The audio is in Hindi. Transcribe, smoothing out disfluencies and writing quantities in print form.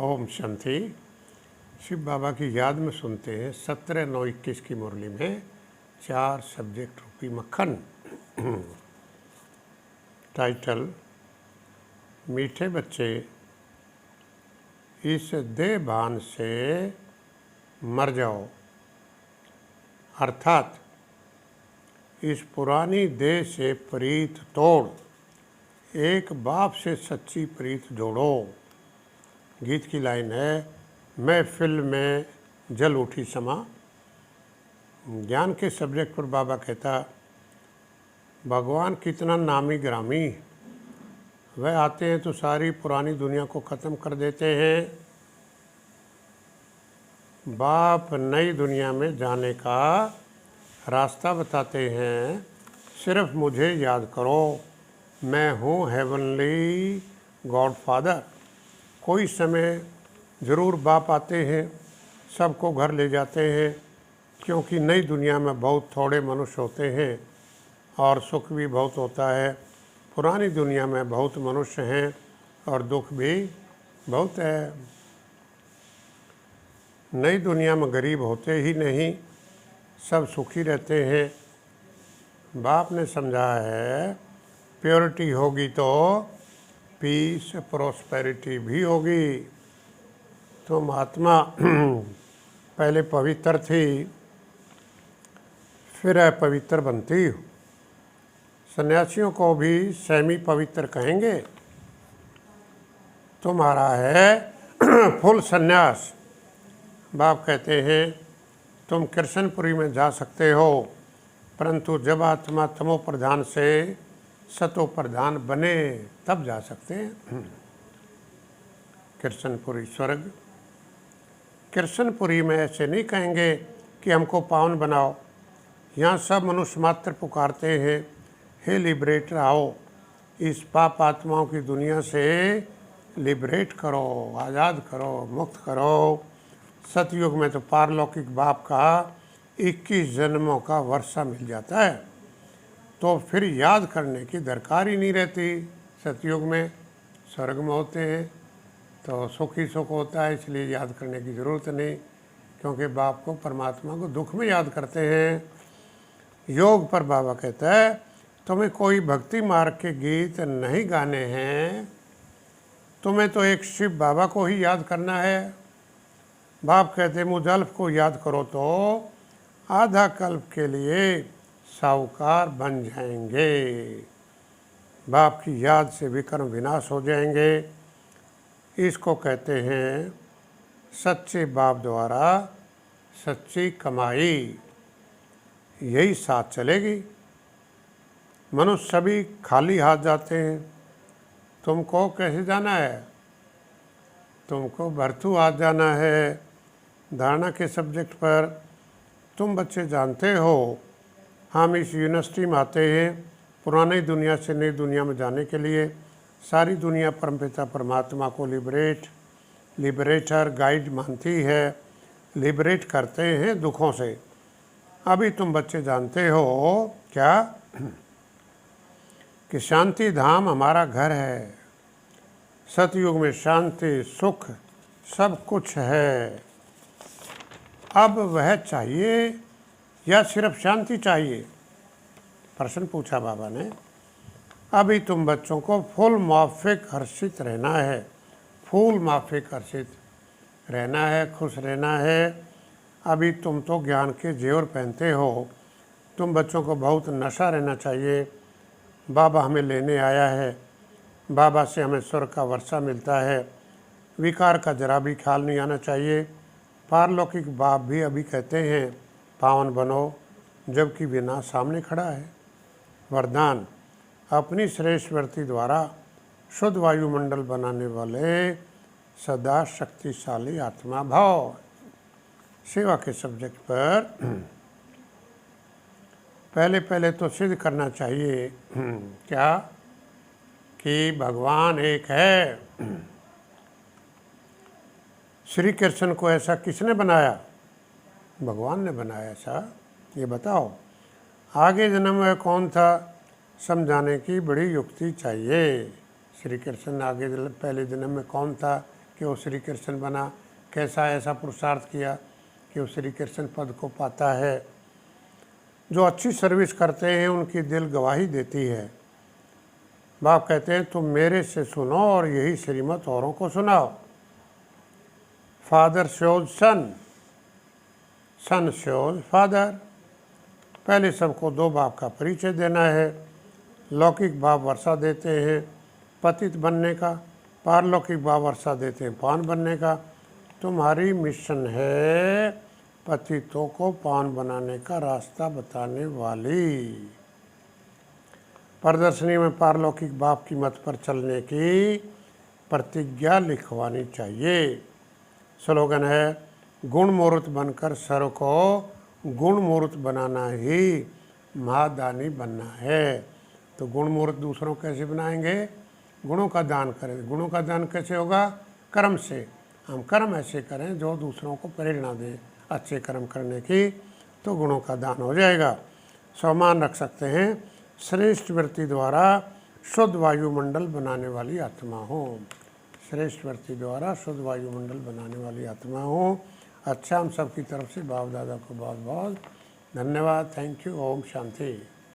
ओम शांति। शिव बाबा की याद में सुनते हैं 17/9/21 की मुरली में 4 सब्जेक्ट रूपी मक्खन। टाइटल, मीठे बच्चे इस देह भान से मर जाओ, अर्थात इस पुरानी देह से प्रीत तोड़, एक बाप से सच्ची प्रीत जोड़ो। गीत की लाइन है, मैं फिल्म में जल उठी समा। ज्ञान के सब्जेक्ट पर बाबा कहता, भगवान कितना नामी ग्रामी, वह आते हैं तो सारी पुरानी दुनिया को ख़त्म कर देते हैं। बाप नई दुनिया में जाने का रास्ता बताते हैं, सिर्फ मुझे याद करो, मैं हूँ हेवनली गॉड फादर। कोई समय ज़रूर बाप आते हैं, सबको घर ले जाते हैं, क्योंकि नई दुनिया में बहुत थोड़े मनुष्य होते हैं और सुख भी बहुत होता है। पुरानी दुनिया में बहुत मनुष्य हैं और दुख भी बहुत है। नई दुनिया में गरीब होते ही नहीं, सब सुखी रहते हैं। बाप ने समझा है, प्योरिटी होगी तो पीस प्रोस्पेरिटी भी होगी। तुम आत्मा पहले पवित्र थी, फिर अपवित्र बनती हो। सन्यासियों को भी सेमी पवित्र कहेंगे। तुम्हारा है फुल सन्यास। बाप कहते हैं, तुम कृष्णपुरी में जा सकते हो, परंतु जब आत्मा तमो प्रधान से सतो प्रधान बने तब जा सकते हैं। कृष्णपुरी स्वर्ग। कृष्णपुरी में ऐसे नहीं कहेंगे कि हमको पावन बनाओ। यहाँ सब मनुष्य मात्र पुकारते हैं, हे लिबरेटर आओ, इस पाप आत्माओं की दुनिया से लिबरेट करो, आज़ाद करो, मुक्त करो। सतयुग में तो पारलौकिक बाप का 21 जन्मों का वर्षा मिल जाता है, तो फिर याद करने की दरकार ही नहीं रहती। सतयुग में स्वर्ग में होते हैं तो सुख ही सुख होता है, इसलिए याद करने की ज़रूरत नहीं, क्योंकि बाप को, परमात्मा को दुख में याद करते हैं। योग पर बाबा कहता है, तुम्हें कोई भक्ति मार्ग के गीत नहीं गाने हैं, तुम्हें तो एक शिव बाबा को ही याद करना है। बाप कहते, मुजल्फ को याद करो तो आधा कल्प के लिए साहूकार बन जाएंगे। बाप की याद से विकर्म विनाश हो जाएंगे। इसको कहते हैं सच्चे बाप द्वारा सच्ची कमाई। यही साथ चलेगी। मनुष्य सभी खाली हाथ जाते हैं। तुमको कैसे जाना है? तुमको भरतू हाथ जाना है। धारणा के सब्जेक्ट पर तुम बच्चे जानते हो, हम इस यूनिवर्सिटी में आते हैं पुरानी दुनिया से नई दुनिया में जाने के लिए। सारी दुनिया परमपिता परमात्मा को लिबरेटर गाइड मानती है, लिबरेट करते हैं दुखों से। अभी तुम बच्चे जानते हो क्या कि शांति धाम हमारा घर है। सतयुग में शांति, सुख सब कुछ है। अब वह चाहिए या सिर्फ शांति चाहिए? प्रश्न पूछा बाबा ने। अभी तुम बच्चों को फुल माफिक हर्षित रहना है, फूल माफिक हर्षित रहना है, खुश रहना है। अभी तुम तो ज्ञान के जेवर पहनते हो। तुम बच्चों को बहुत नशा रहना चाहिए। बाबा हमें लेने आया है, बाबा से हमें स्वर्ग का वर्षा मिलता है। विकार का जरा भी ख्याल नहीं आना चाहिए। पारलौकिक बाप भी अभी कहते हैं पावन बनो, जबकि विनाश सामने खड़ा है। वरदान, अपनी श्रेष्ठ वृत्ति द्वारा शुद्ध वायुमंडल बनाने वाले सदा शक्तिशाली आत्मा भाव। सेवा के सब्जेक्ट पर पहले तो सिद्ध करना चाहिए क्या कि भगवान एक है। श्री कृष्ण को ऐसा किसने बनाया? भगवान ने बनाया ऐसा, ये बताओ। आगे जन्म में कौन था, समझाने की बड़ी युक्ति चाहिए। श्री कृष्ण आगे पहले जन्म में कौन था, कि वो श्री कृष्ण बना, कैसा ऐसा पुरुषार्थ किया कि वो श्री कृष्ण पद को पाता है। जो अच्छी सर्विस करते हैं उनकी दिल गवाही देती है। बाप कहते हैं तुम मेरे से सुनो और यही श्रीमत औरों को सुनाओ। फादर शोज सन, सन शोज फादर। पहले सबको दो बाप का परिचय देना है। लौकिक बाप वर्षा देते हैं पतित बनने का, पारलौकिक बाप वर्षा देते हैं पावन बनने का। तुम्हारी मिशन है पतितों को पावन बनाने का रास्ता बताने वाली। प्रदर्शनी में पारलौकिक बाप की मत पर चलने की प्रतिज्ञा लिखवानी चाहिए। स्लोगन है गुण मूर्त बनकर सर्व को गुण मूर्त बनाना ही महादानी बनना है। तो गुण मूर्त दूसरों कैसे बनाएंगे? गुणों का दान करें। गुणों का दान कैसे होगा? कर्म से। हम कर्म ऐसे करें जो दूसरों को प्रेरणा दें अच्छे कर्म करने की, तो गुणों का दान हो जाएगा। सम्मान रख सकते हैं श्रेष्ठ वृत्ति द्वारा शुद्ध वायुमंडल बनाने वाली आत्मा हो। श्रेष्ठ वृत्ति द्वारा शुद्ध वायुमंडल बनाने वाली आत्मा हो। अच्छा, हम सब की तरफ से बाप दादा को बहुत बहुत धन्यवाद। Thank you. ओम शांति।